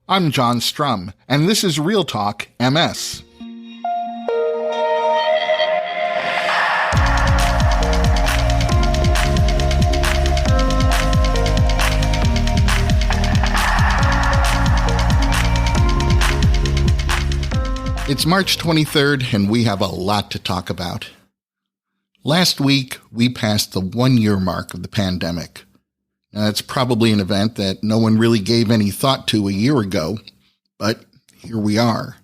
I'm John Strum, and this is Real Talk MS. It's March 23rd, and we have a lot to talk about. Last week, we passed the one-year mark of the pandemic. Now, that's probably an event that no one really gave any thought to a year ago, but here we are.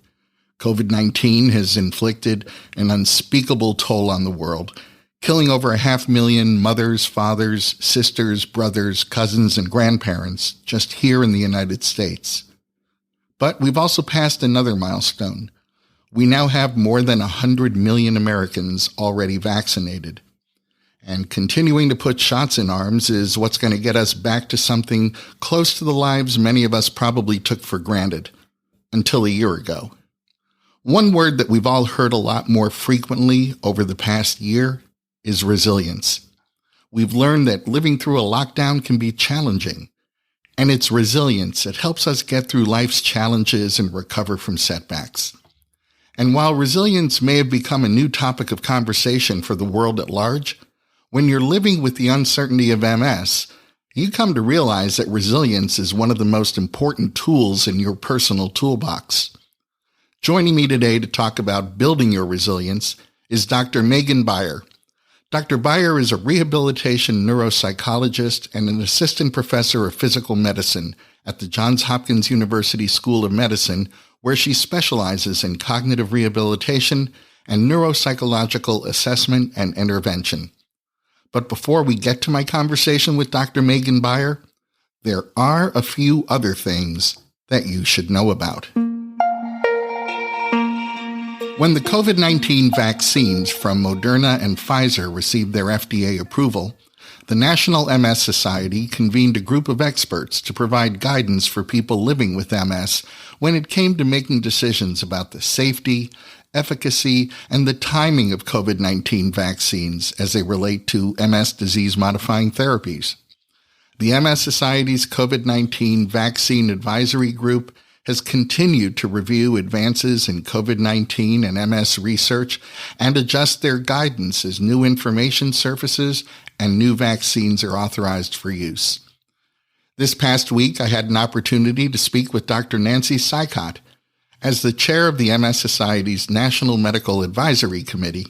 Covid-19 has inflicted an unspeakable toll on the world, killing over 500,000 mothers, fathers, sisters, brothers, cousins, and grandparents just here in the United States. But we've also passed another milestone. We now have more than 100 million Americans already vaccinated. And continuing to put shots in arms is what's going to get us back to something close to the lives many of us probably took for granted until a year ago. One word that we've all heard a lot more frequently over the past year is resilience. We've learned that living through a lockdown can be challenging, and it's resilience that helps us get through life's challenges and recover from setbacks. And while resilience may have become a new topic of conversation for the world at large, when you're living with the uncertainty of MS, you come to realize that resilience is one of the most important tools in your personal toolbox. Joining me today to talk about building your resilience is Dr. Meghan Beier. Dr. Beier is a rehabilitation neuropsychologist and an assistant professor of physical medicine at the Johns Hopkins University School of Medicine, where she specializes in cognitive rehabilitation and neuropsychological assessment and intervention. But before we get to my conversation with Dr. Meghan Beier, there are a few other things that you should know about. When the COVID-19 vaccines from Moderna and Pfizer received their FDA approval, the National MS Society convened a group of experts to provide guidance for people living with MS when it came to making decisions about the safety, efficacy, and the timing of COVID-19 vaccines as they relate to MS disease-modifying therapies. The MS Society's COVID-19 Vaccine Advisory Group has continued to review advances in COVID-19 and MS research and adjust their guidance as new information surfaces and new vaccines are authorized for use. This past week, I had an opportunity to speak with Dr. Nancy Sykott. As the chair of the MS Society's National Medical Advisory Committee,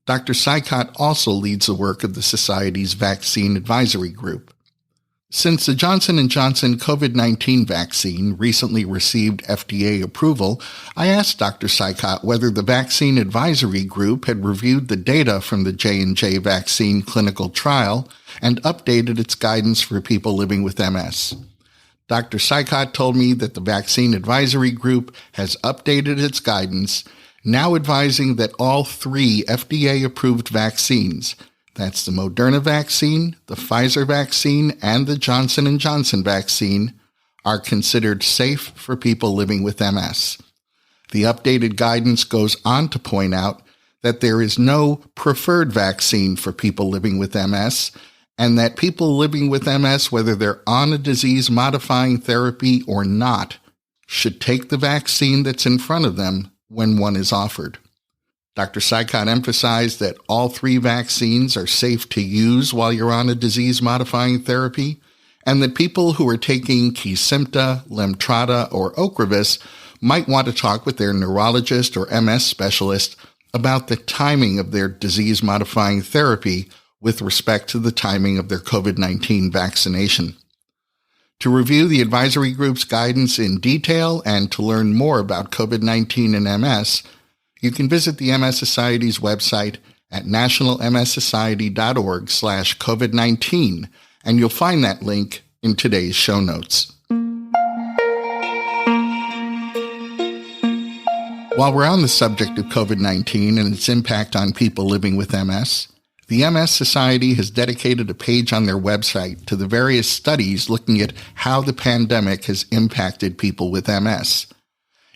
Dr. Sykott also leads the work of the Society's Vaccine Advisory Group. Since the Johnson & Johnson COVID-19 vaccine recently received FDA approval, I asked Dr. Sykott whether the Vaccine Advisory Group had reviewed the data from the J&J vaccine clinical trial and updated its guidance for people living with MS. Dr. Sykott told me that the Vaccine Advisory Group has updated its guidance, now advising that all 3 FDA-approved vaccines, that's the Moderna vaccine, the Pfizer vaccine, and the Johnson & Johnson vaccine, are considered safe for people living with MS. The updated guidance goes on to point out that there is no preferred vaccine for people living with MS, and that people living with MS, whether they're on a disease-modifying therapy or not, should take the vaccine that's in front of them when one is offered. Dr. Sykott emphasized that all 3 vaccines are safe to use while you're on a disease-modifying therapy, and that people who are taking Kesimpta, Lemtrada, or Ocrevus might want to talk with their neurologist or MS specialist about the timing of their disease-modifying therapy with respect to the timing of their COVID-19 vaccination. To review the advisory group's guidance in detail and to learn more about COVID-19 and MS, you can visit the MS Society's website at nationalmssociety.org/COVID-19, and you'll find that link in today's show notes. While we're on the subject of COVID-19 and its impact on people living with MS, the MS Society has dedicated a page on their website to the various studies looking at how the pandemic has impacted people with MS.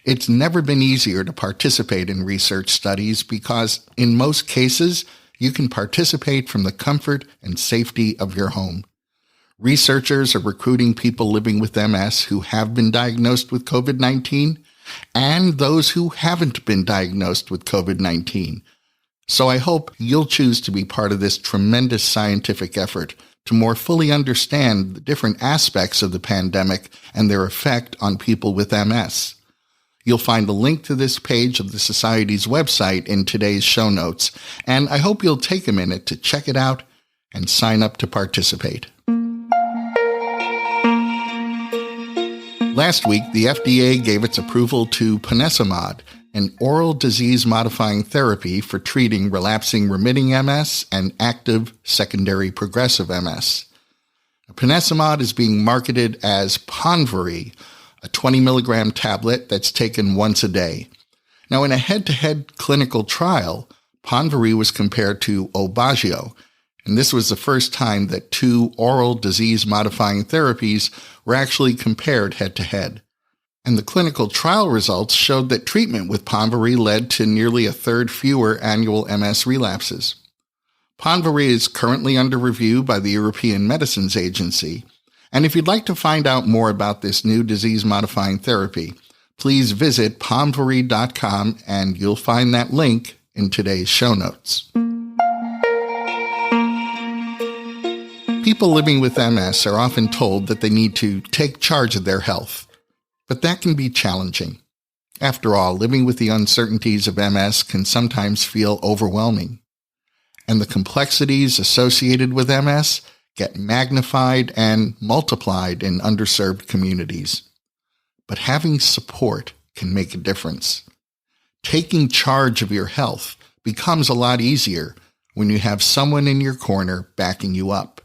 It's never been easier to participate in research studies because, in most cases, you can participate from the comfort and safety of your home. Researchers are recruiting people living with MS who have been diagnosed with COVID-19 and those who haven't been diagnosed with COVID-19. So I hope you'll choose to be part of this tremendous scientific effort to more fully understand the different aspects of the pandemic and their effect on people with MS. You'll find a link to this page of the Society's website in today's show notes, and I hope you'll take a minute to check it out and sign up to participate. Last week, the FDA gave its approval to Panesmod, an oral disease-modifying therapy for treating relapsing-remitting MS and active secondary progressive MS. Panesmod is being marketed as Ponvory, a 20-milligram tablet that's taken once a day. Now, in a head-to-head clinical trial, Ponvory was compared to Aubagio, and this was the first time that two oral disease-modifying therapies were actually compared head-to-head. And the clinical trial results showed that treatment with Ponvory led to nearly a third fewer annual MS relapses. Ponvory is currently under review by the European Medicines Agency, and if you'd like to find out more about this new disease-modifying therapy, please visit ponvory.com and you'll find that link in today's show notes. People living with MS are often told that they need to take charge of their health. But that can be challenging. After all, living with the uncertainties of MS can sometimes feel overwhelming. And the complexities associated with MS get magnified and multiplied in underserved communities. But having support can make a difference. Taking charge of your health becomes a lot easier when you have someone in your corner backing you up.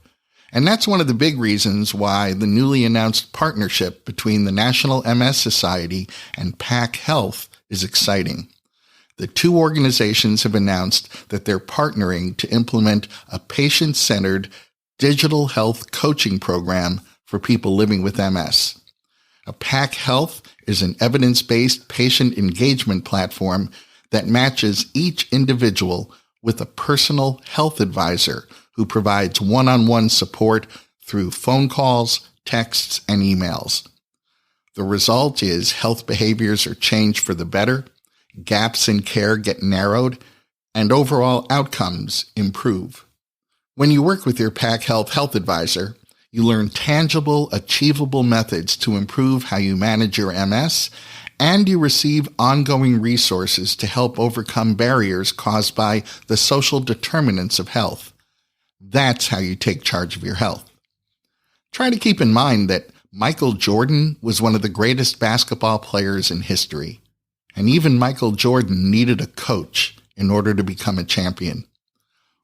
And that's one of the big reasons why the newly announced partnership between the National MS Society and PAC Health is exciting. The two organizations have announced that they're partnering to implement a patient-centered digital health coaching program for people living with MS. PAC Health is an evidence-based patient engagement platform that matches each individual with a personal health advisor who provides one-on-one support through phone calls, texts, and emails. The result is health behaviors are changed for the better, gaps in care get narrowed, and overall outcomes improve. When you work with your PAC Health advisor, you learn tangible, achievable methods to improve how you manage your MS, and you receive ongoing resources to help overcome barriers caused by the social determinants of health. That's how you take charge of your health. Try to keep in mind that Michael Jordan was one of the greatest basketball players in history, and even Michael Jordan needed a coach in order to become a champion.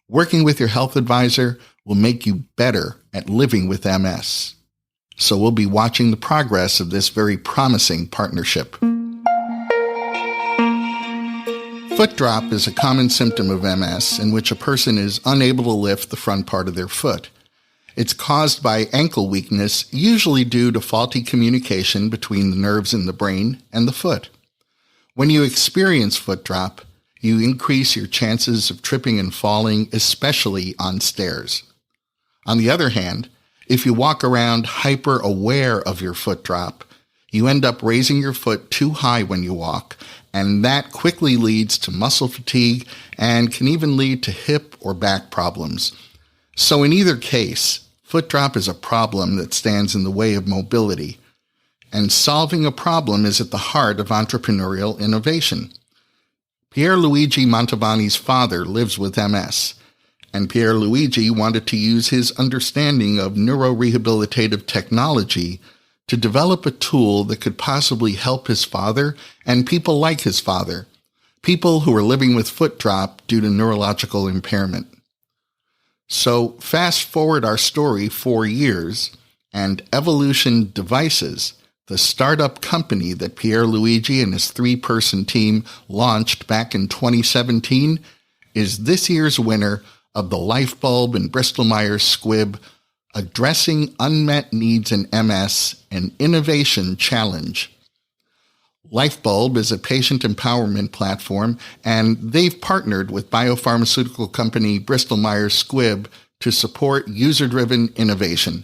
Working with your health advisor will make you better at living with MS. So we'll be watching the progress of this very promising partnership. Foot drop is a common symptom of MS in which a person is unable to lift the front part of their foot. It's caused by ankle weakness, usually due to faulty communication between the nerves in the brain and the foot. When you experience foot drop, you increase your chances of tripping and falling, especially on stairs. On the other hand, if you walk around hyper-aware of your foot drop, you end up raising your foot too high when you walk, and that quickly leads to muscle fatigue and can even lead to hip or back problems. So in either case, foot drop is a problem that stands in the way of mobility, and solving a problem is at the heart of entrepreneurial innovation. Pierluigi Mantovani's father lives with MS, and Pierluigi wanted to use his understanding of neurorehabilitative technology to develop a tool that could possibly help his father and people like his father, people who are living with foot drop due to neurological impairment. So fast forward our story 4 years, and Evolution Devices, the startup company that Pierluigi and his 3-person team launched back in 2017, is this year's winner of the Lifebulb and Bristol-Myers Squibb Addressing Unmet Needs in MS, an Innovation Challenge. Lifebulb is a patient empowerment platform, and they've partnered with biopharmaceutical company Bristol-Myers Squibb to support user-driven innovation.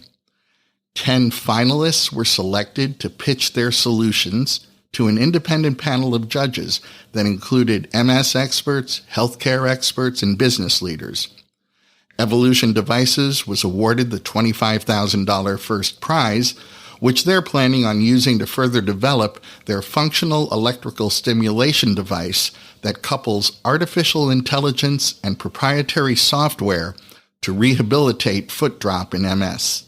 10 finalists were selected to pitch their solutions to an independent panel of judges that included MS experts, healthcare experts, and business leaders. Evolution Devices was awarded the $25,000 first prize, which they're planning on using to further develop their functional electrical stimulation device that couples artificial intelligence and proprietary software to rehabilitate foot drop in MS.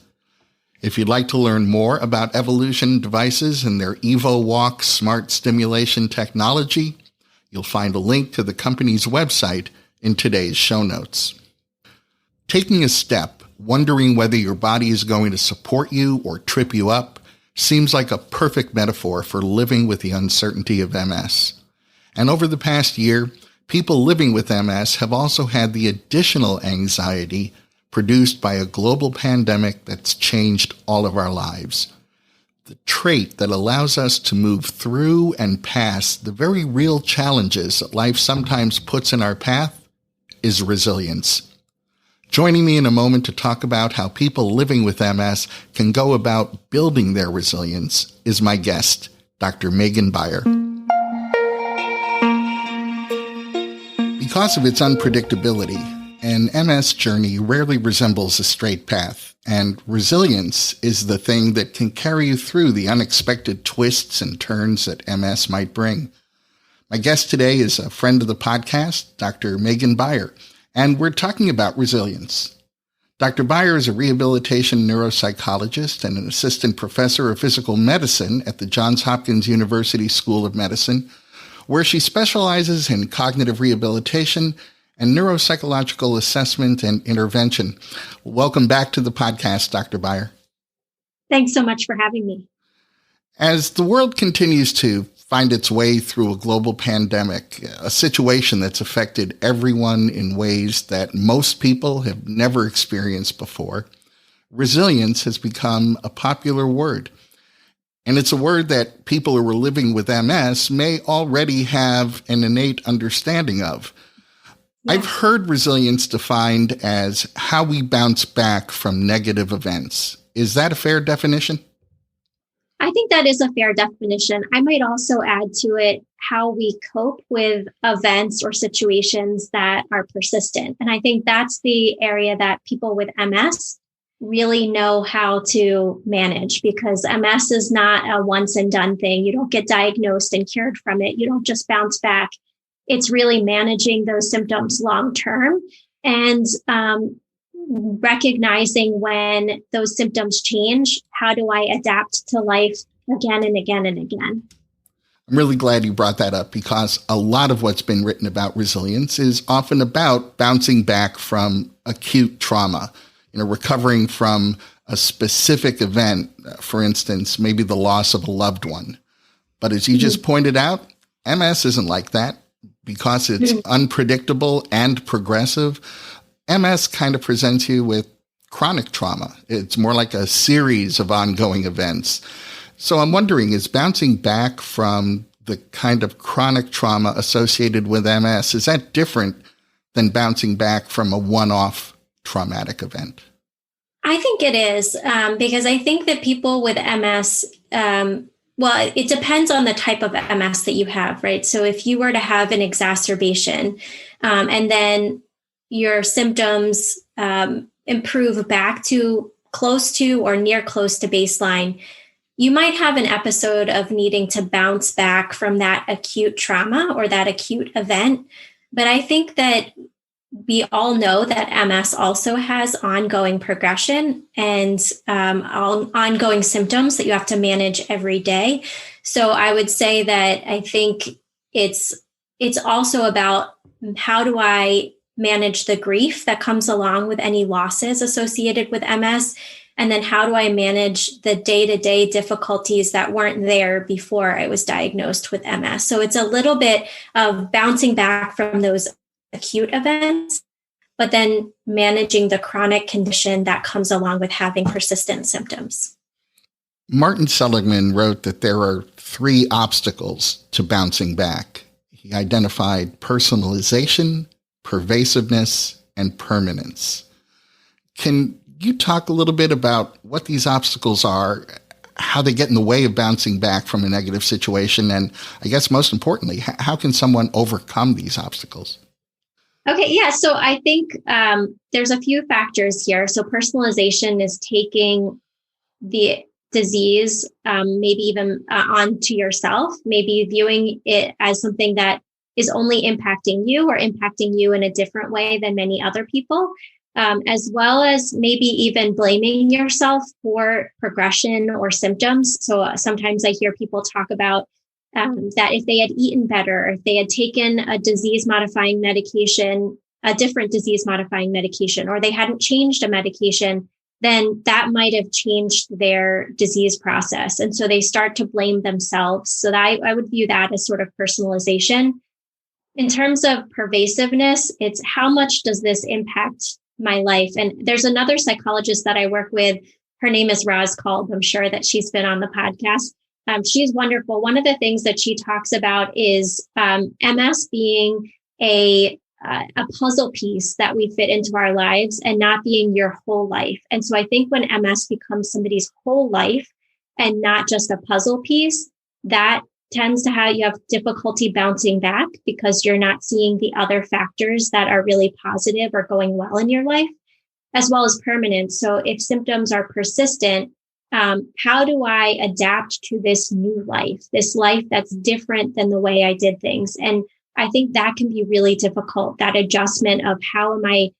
If you'd like to learn more about Evolution Devices and their EvoWalk smart stimulation technology, you'll find a link to the company's website in today's show notes. Taking a step, wondering whether your body is going to support you or trip you up, seems like a perfect metaphor for living with the uncertainty of MS. And over the past year, people living with MS have also had the additional anxiety produced by a global pandemic that's changed all of our lives. The trait that allows us to move through and past the very real challenges that life sometimes puts in our path is resilience. Joining me in a moment to talk about how people living with MS can go about building their resilience is my guest, Dr. Meghan Beier. Because of its unpredictability, an MS journey rarely resembles a straight path, and resilience is the thing that can carry you through the unexpected twists and turns that MS might bring. My guest today is a friend of the podcast, Dr. Meghan Beier, and we're talking about resilience. Dr. Beier is a rehabilitation neuropsychologist and an assistant professor of physical medicine at the Johns Hopkins University School of Medicine, where she specializes in cognitive rehabilitation and neuropsychological assessment and intervention. Welcome back to the podcast, Dr. Beier. Thanks so much for having me. As the world continues to find its way through a global pandemic, a situation that's affected everyone in ways that most people have never experienced before, resilience has become a popular word. And it's a word that people who are living with MS may already have an innate understanding of. Yeah. I've heard resilience defined as how we bounce back from negative events. Is that a fair definition? I think that is a fair definition. I might also add to it how we cope with events or situations that are persistent. And I think that's the area that people with MS really know how to manage, because MS is not a once and done thing. You don't get diagnosed and cured from it. You don't just bounce back. It's really managing those symptoms long term and recognizing when those symptoms change. How do I adapt to life again and again and again? I'm really glad you brought that up, because a lot of what's been written about resilience is often about bouncing back from acute trauma, recovering from a specific event, for instance, maybe the loss of a loved one. But as you just pointed out, MS isn't like that. Because it's unpredictable and progressive, MS kind of presents you with chronic trauma. It's more like a series of ongoing events. So I'm wondering, is bouncing back from the kind of chronic trauma associated with MS, is that different than bouncing back from a one-off traumatic event? I think it is, because I think that people with MS, well, it depends on the type of MS that you have, right? So if you were to have an exacerbation and then your symptoms improve back to close to or near close to baseline, you might have an episode of needing to bounce back from that acute trauma or that acute event. But I think that we all know that MS also has ongoing progression and ongoing symptoms that you have to manage every day. So I would say that I think it's also about how do I manage the grief that comes along with any losses associated with MS, and then how do I manage the day-to-day difficulties that weren't there before I was diagnosed with MS. So it's a little bit of bouncing back from those acute events, but then managing the chronic condition that comes along with having persistent symptoms. Martin Seligman wrote that there are 3 obstacles to bouncing back. He identified personalization, pervasiveness, and permanence. Can you talk a little bit about what these obstacles are, how they get in the way of bouncing back from a negative situation, and I guess most importantly, how can someone overcome these obstacles? Okay, yeah. So I think there's a few factors here. So personalization is taking the disease, maybe even onto yourself, maybe viewing it as something that is only impacting you or impacting you in a different way than many other people, as well as maybe even blaming yourself for progression or symptoms. So sometimes I hear people talk about that if they had eaten better, if they had taken a disease modifying medication, a different disease modifying medication, or they hadn't changed a medication, then that might have changed their disease process. And so they start to blame themselves. So that I would view that as sort of personalization. In terms of pervasiveness, it's how much does this impact my life? And there's another psychologist that I work with. Her name is Roz Kolb. I'm sure that she's been on the podcast. She's wonderful. One of the things that she talks about is MS being a puzzle piece that we fit into our lives and not being your whole life. And so I think when MS becomes somebody's whole life and not just a puzzle piece, that tends to have you have difficulty bouncing back because you're not seeing the other factors that are really positive or going well in your life, as well as permanent. So if symptoms are persistent, how do I adapt to this new life, this life that's different than the way I did things? And I think that can be really difficult, that adjustment of how am I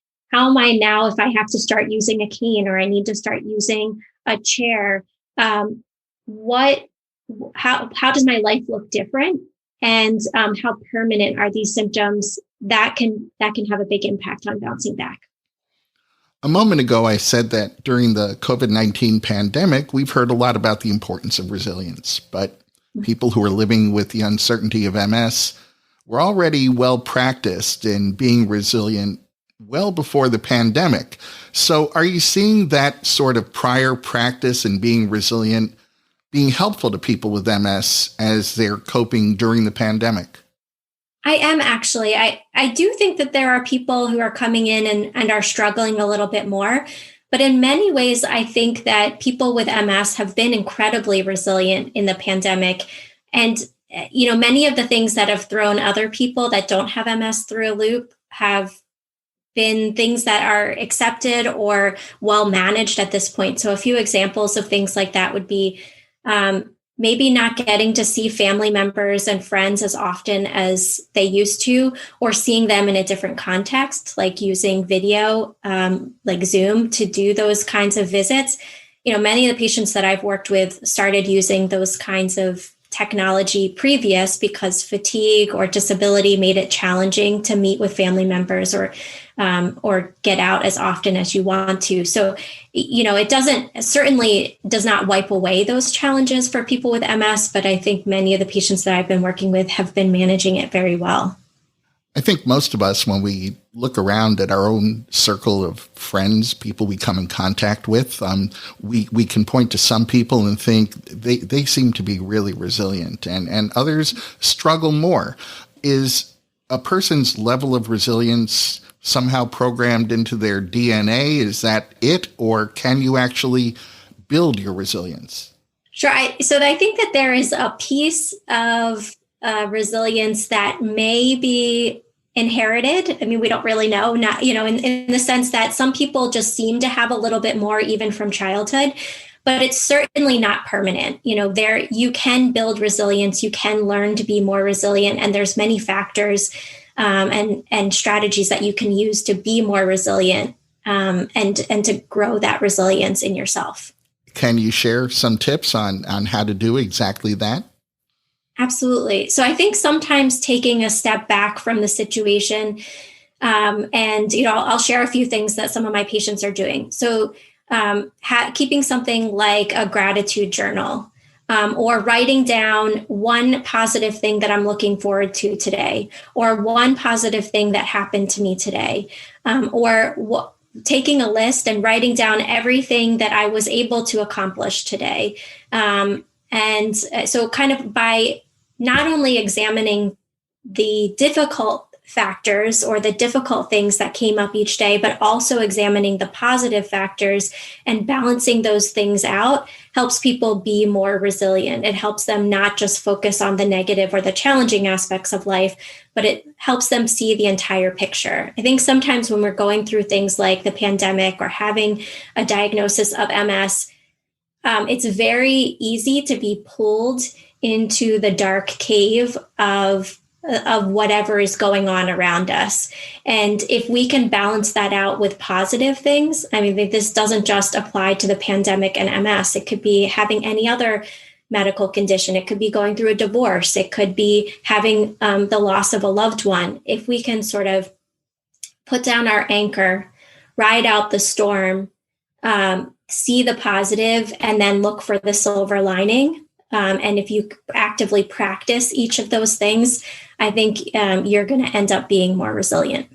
now if I have to start using a cane or I need to start using a chair? How does my life look different? And how permanent are these symptoms? That can have a big impact on bouncing back. A moment ago, I said that during the COVID-19 pandemic, we've heard a lot about the importance of resilience, but people who are living with the uncertainty of MS were already well practiced in being resilient well before the pandemic. So are you seeing that sort of prior practice in being resilient being helpful to people with MS as they're coping during the pandemic? I am actually. I do think that there are people who are coming in and are struggling a little bit more. But in many ways, I think that people with MS have been incredibly resilient in the pandemic. And, many of the things that have thrown other people that don't have MS through a loop have been things that are accepted or well managed at this point. So a few examples of things like that would be maybe not getting to see family members and friends as often as they used to, or seeing them in a different context, like using video, like Zoom, to do those kinds of visits. Many of the patients that I've worked with started using those kinds of technology previous because fatigue or disability made it challenging to meet with family members or get out as often as you want to. So, it certainly does not wipe away those challenges for people with MS, but I think many of the patients that I've been working with have been managing it very well. I think most of us, when we look around at our own circle of friends, people we come in contact with, we can point to some people and think they seem to be really resilient, and others struggle more. Is a person's level of resilience somehow programmed into their DNA? Is that it? Or can you actually build your resilience? Sure. So I think that there is a piece of resilience that may be inherited. I mean, we don't really know, not, in the sense that some people just seem to have a little bit more even from childhood, but it's certainly not permanent. You can build resilience, you can learn to be more resilient, and there's many factors and strategies that you can use to be more resilient and to grow that resilience in yourself. Can you share some tips on how to do exactly that? Absolutely. So I think sometimes taking a step back from the situation, and I'll share a few things that some of my patients are doing. So keeping something like a gratitude journal, or writing down one positive thing that I'm looking forward to today, or one positive thing that happened to me today, taking a list and writing down everything that I was able to accomplish today. So kind of by not only examining the difficult factors or the difficult things that came up each day, but also examining the positive factors and balancing those things out helps people be more resilient. It helps them not just focus on the negative or the challenging aspects of life, but it helps them see the entire picture. I think sometimes when we're going through things like the pandemic or having a diagnosis of MS, it's very easy to be pulled into the dark cave of whatever is going on around us. And if we can balance that out with positive things, I mean, this doesn't just apply to the pandemic and MS. It could be having any other medical condition. It could be going through a divorce. It could be having the loss of a loved one. If we can sort of put down our anchor, ride out the storm, see the positive, and then look for the silver lining. And if you actively practice each of those things, I think you're going to end up being more resilient.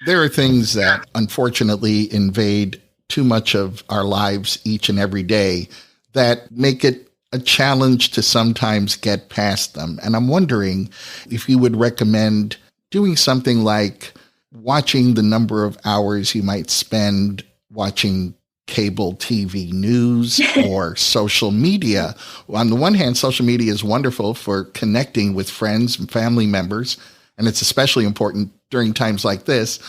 There are things that unfortunately invade too much of our lives each and every day that make it a challenge to sometimes get past them. And I'm wondering if you would recommend doing something like watching the number of hours you might spend watching cable TV news or social media. On the one hand, social media is wonderful for connecting with friends and family members, and it's especially important during times like this.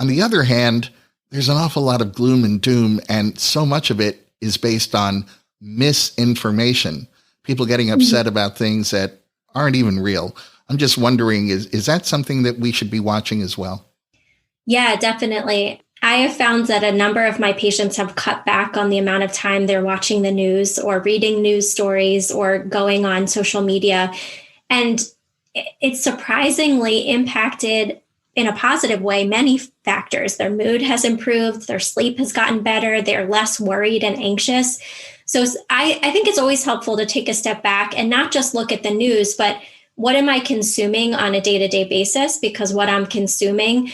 On the other hand, there's an awful lot of gloom and doom, and so much of it is based on misinformation, people getting upset about things that aren't even real. I'm just wondering, is that something that we should be watching as well? Yeah, definitely. I have found that a number of my patients have cut back on the amount of time they're watching the news or reading news stories or going on social media. And it's surprisingly impacted in a positive way many factors. Their mood has improved, their sleep has gotten better, they're less worried and anxious. So I think it's always helpful to take a step back and not just look at the news, but what am I consuming on a day-to-day basis? Because what I'm consuming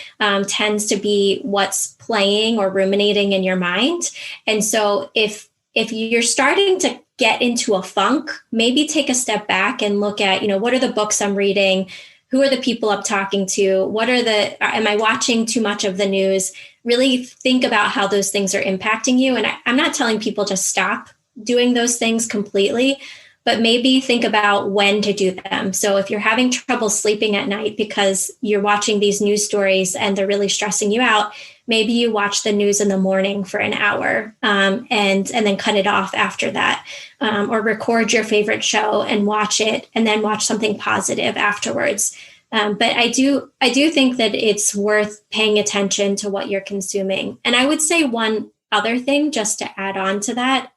tends to be what's playing or ruminating in your mind. And so if you're starting to get into a funk, maybe take a step back and look at, what are the books I'm reading? Who are the people I'm talking to? Am I watching too much of the news? Really think about how those things are impacting you. And I'm not telling people to stop doing those things completely, but maybe think about when to do them. So if you're having trouble sleeping at night because you're watching these news stories and they're really stressing you out, maybe you watch the news in the morning for an hour and then cut it off after that, or record your favorite show and watch it and then watch something positive afterwards. But I do think that it's worth paying attention to what you're consuming. And I would say one other thing just to add on to that.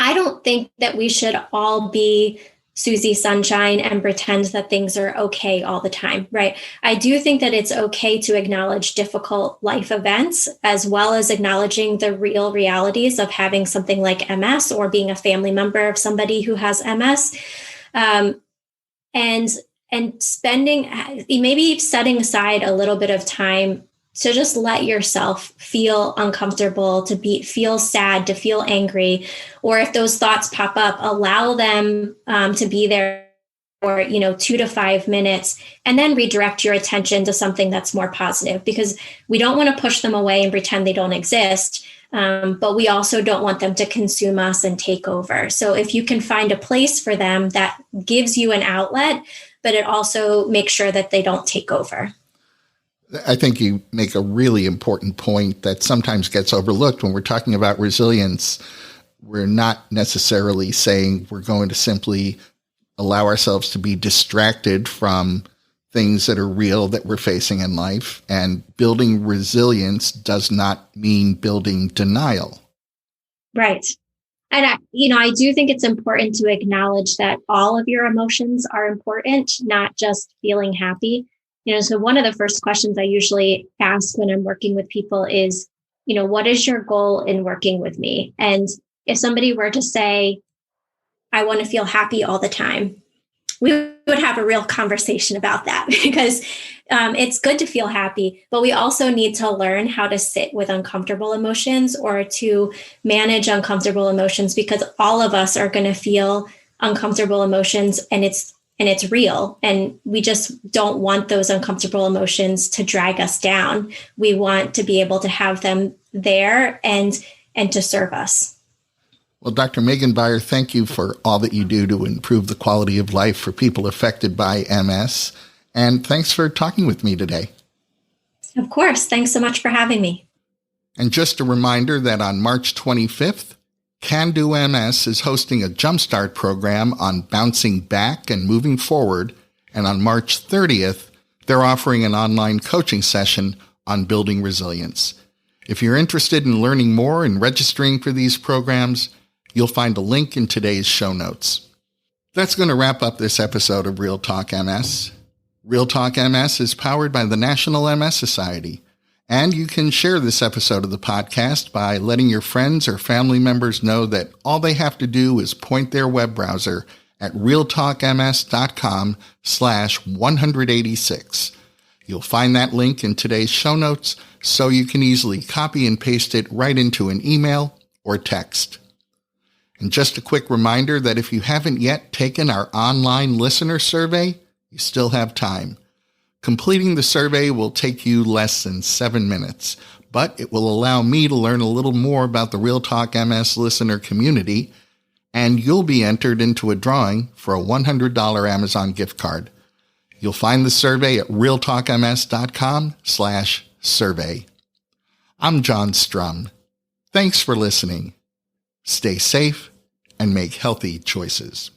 I don't think that we should all be Susie Sunshine and pretend that things are okay all the time, right? I do think that it's okay to acknowledge difficult life events, as well as acknowledging the real realities of having something like MS or being a family member of somebody who has MS. And spending, maybe setting aside a little bit of time to just let yourself feel uncomfortable, to feel sad, to feel angry, or if those thoughts pop up, allow them to be there for 2 to 5 minutes, and then redirect your attention to something that's more positive, because we don't want to push them away and pretend they don't exist, but we also don't want them to consume us and take over. So if you can find a place for them that gives you an outlet, but it also makes sure that they don't take over. I think you make a really important point that sometimes gets overlooked when we're talking about resilience. We're not necessarily saying we're going to simply allow ourselves to be distracted from things that are real that we're facing in life. And building resilience does not mean building denial. Right. And I do think it's important to acknowledge that all of your emotions are important, not just feeling happy. So one of the first questions I usually ask when I'm working with people is, what is your goal in working with me? And if somebody were to say, I want to feel happy all the time, we would have a real conversation about that, because it's good to feel happy, but we also need to learn how to sit with uncomfortable emotions or to manage uncomfortable emotions, because all of us are going to feel uncomfortable emotions, and it's and it's real. And we just don't want those uncomfortable emotions to drag us down. We want to be able to have them there and to serve us. Well, Dr. Meghan Beier, thank you for all that you do to improve the quality of life for people affected by MS. And thanks for talking with me today. Of course. Thanks so much for having me. And just a reminder that on March 25th, Can Do MS is hosting a Jumpstart program on bouncing back and moving forward. And on March 30th, they're offering an online coaching session on building resilience. If you're interested in learning more and registering for these programs, you'll find a link in today's show notes. That's going to wrap up this episode of Real Talk MS. Real Talk MS is powered by the National MS Society, and you can share this episode of the podcast by letting your friends or family members know that all they have to do is point their web browser at realtalkms.com/186. You'll find that link in today's show notes, so you can easily copy and paste it right into an email or text. And just a quick reminder that if you haven't yet taken our online listener survey, you still have time. Completing the survey will take you less than 7 minutes, but it will allow me to learn a little more about the Real Talk MS listener community, and you'll be entered into a drawing for a $100 Amazon gift card. You'll find the survey at realtalkms.com/survey. I'm John Strum. Thanks for listening. Stay safe and make healthy choices.